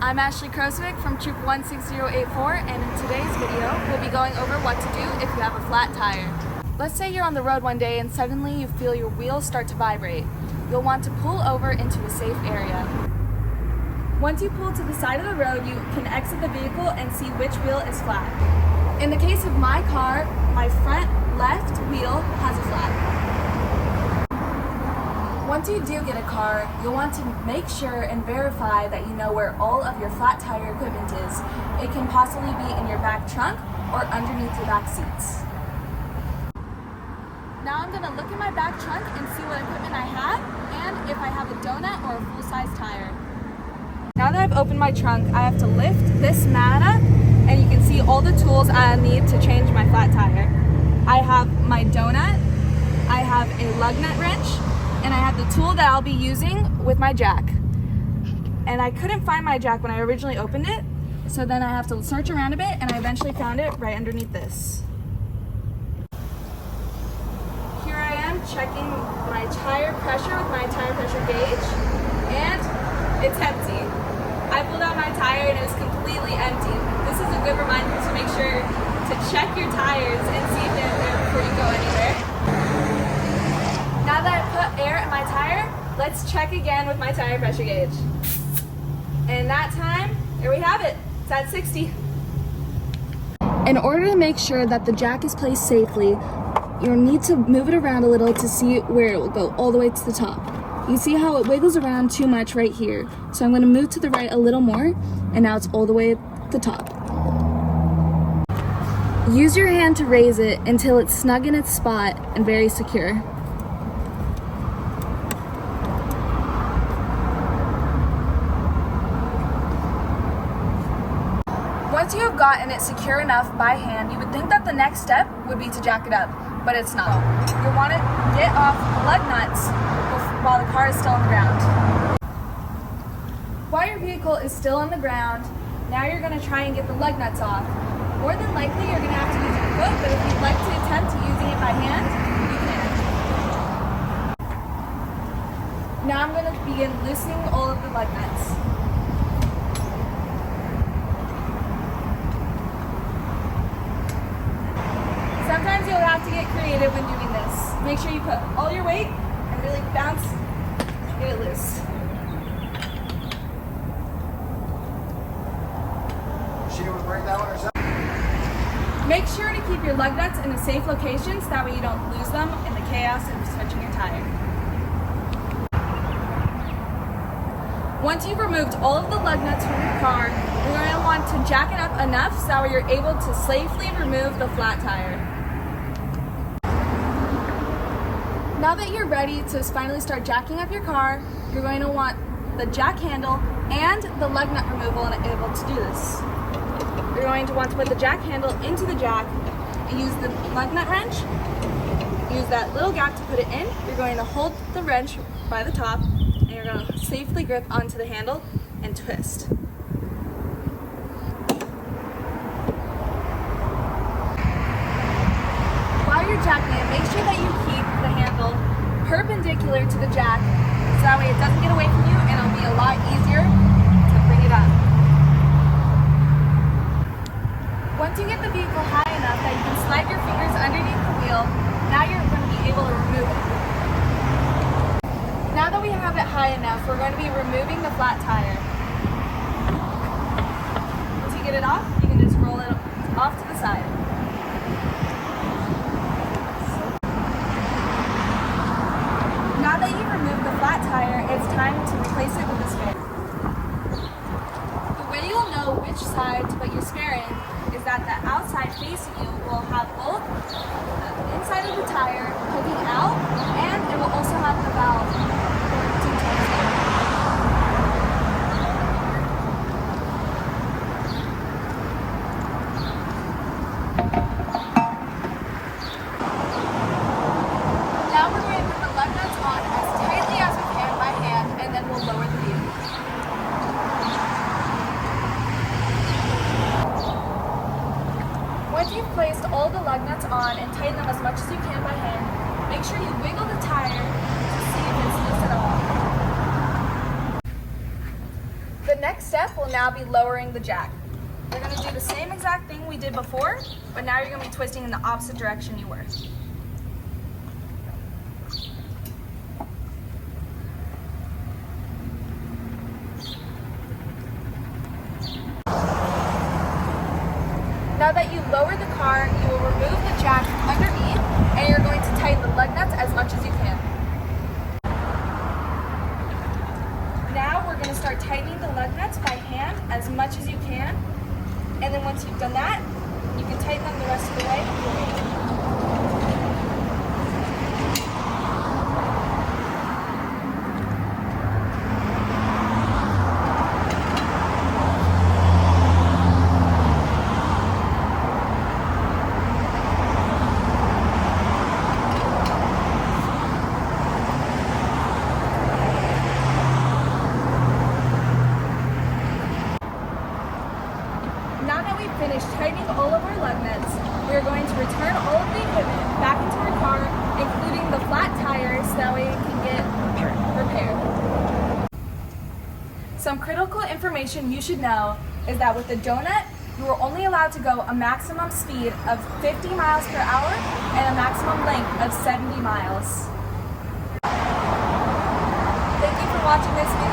I'm Ashley Kroswick from Troop 16084, and in today's video, we'll be going over what to do if you have a flat tire. Let's say you're on the road one day and suddenly you feel your wheels start to vibrate. You'll want to pull over into a safe area. Once you pull to the side of the road, you can exit the vehicle and see which wheel is flat. In the case of my car, my front left wheel has a flat. Once you do get a car, you'll want to make sure and verify that you know where all of your flat tire equipment is. It can possibly be in your back trunk or underneath your back seats. Now I'm going to look in my back trunk and see what equipment I have and if I have a donut or a full-size tire. Now that I've opened my trunk, I have to lift this mat up and you can see all the tools I need to change my flat tire. I have my donut, I have a lug nut wrench, and I have the tool that I'll be using with my jack. And I couldn't find my jack when I originally opened it, so then I have to search around a bit, and I eventually found it right underneath this. Here I am checking my tire pressure with my tire pressure gauge, and it's empty. I pulled out my tire and it was completely empty. This is a good reminder to make sure to check your tires and see if they're there before you go anywhere. Now that I've put air in my tire, let's check again with my tire pressure gauge. And that time, there we have it. It's at 60. In order to make sure that the jack is placed safely, you'll need to move it around a little to see where it will go all the way to the top. You see how it wiggles around too much right here. So I'm going to move to the right a little more, and now it's all the way at the top. Use your hand to raise it until it's snug in its spot and very secure. Once you have gotten it secure enough by hand, you would think that the next step would be to jack it up, but it's not. You'll want to get off lug nuts while the car is still on the ground. While your vehicle is still on the ground, now you're going to try and get the lug nuts off. More than likely, you're going to have to use your foot, but if you'd like to attempt using it by hand, you can. Now I'm going to begin loosening all of the lug nuts. Sometimes you'll have to get creative when doing this. Make sure you put all your weight and really bounce, get it loose. She would break that one herself. Make sure to keep your lug nuts in a safe location so that way you don't lose them in the chaos of switching your tire. Once you've removed all of the lug nuts from your car, you're going to want to jack it up enough so that way you're able to safely remove the flat tire. Now that you're ready to finally start jacking up your car, you're going to want the jack handle and the lug nut removal and able to do this. You're going to want to put the jack handle into the jack and use the lug nut wrench. Use that little gap to put it in. You're going to hold the wrench by the top and you're going to safely grip onto the handle and twist. While you're jacking it, make sure that you keep the handle perpendicular to the jack so that way it doesn't get away from you and it'll be a lot easier to bring it up. Once you get the vehicle high enough that you can slide your fingers underneath the wheel, now you're going to be able to remove it. Now that we have it high enough, we're going to be removing the flat tire. Once you get it off, you can just roll it off to the side. Now that you've removed the flat tire, it's time to replace it with a spare. The way you'll know which side to put your spare in is that the outside facing you will have both the inside of the tire poking out and it will also have the valve to turn it. Now we're going to put the lug nuts on as tightly as we can by hand and then we'll lower the vehicle. Once you've placed all the lug nuts on and tighten them as much as you can by hand, next step will now be lowering the jack. We're going to do the same exact thing we did before, but now you're going to be twisting in the opposite direction you were. Now that you lower the car, you will remove the jack underneath, and you're going to tighten the lug nuts as much as you can. Now we're going to start tightening the lug nuts by hand as much as you can, and then once you've done that, you can tighten them the rest of the way with your weight. Now that we've finished tightening all of our lug nuts, we are going to return all of the equipment back into our car, including the flat tires, so that way it can get repaired. Some critical information you should know is that with the donut, you are only allowed to go a maximum speed of 50 miles per hour and a maximum length of 70 miles. Thank you for watching this video.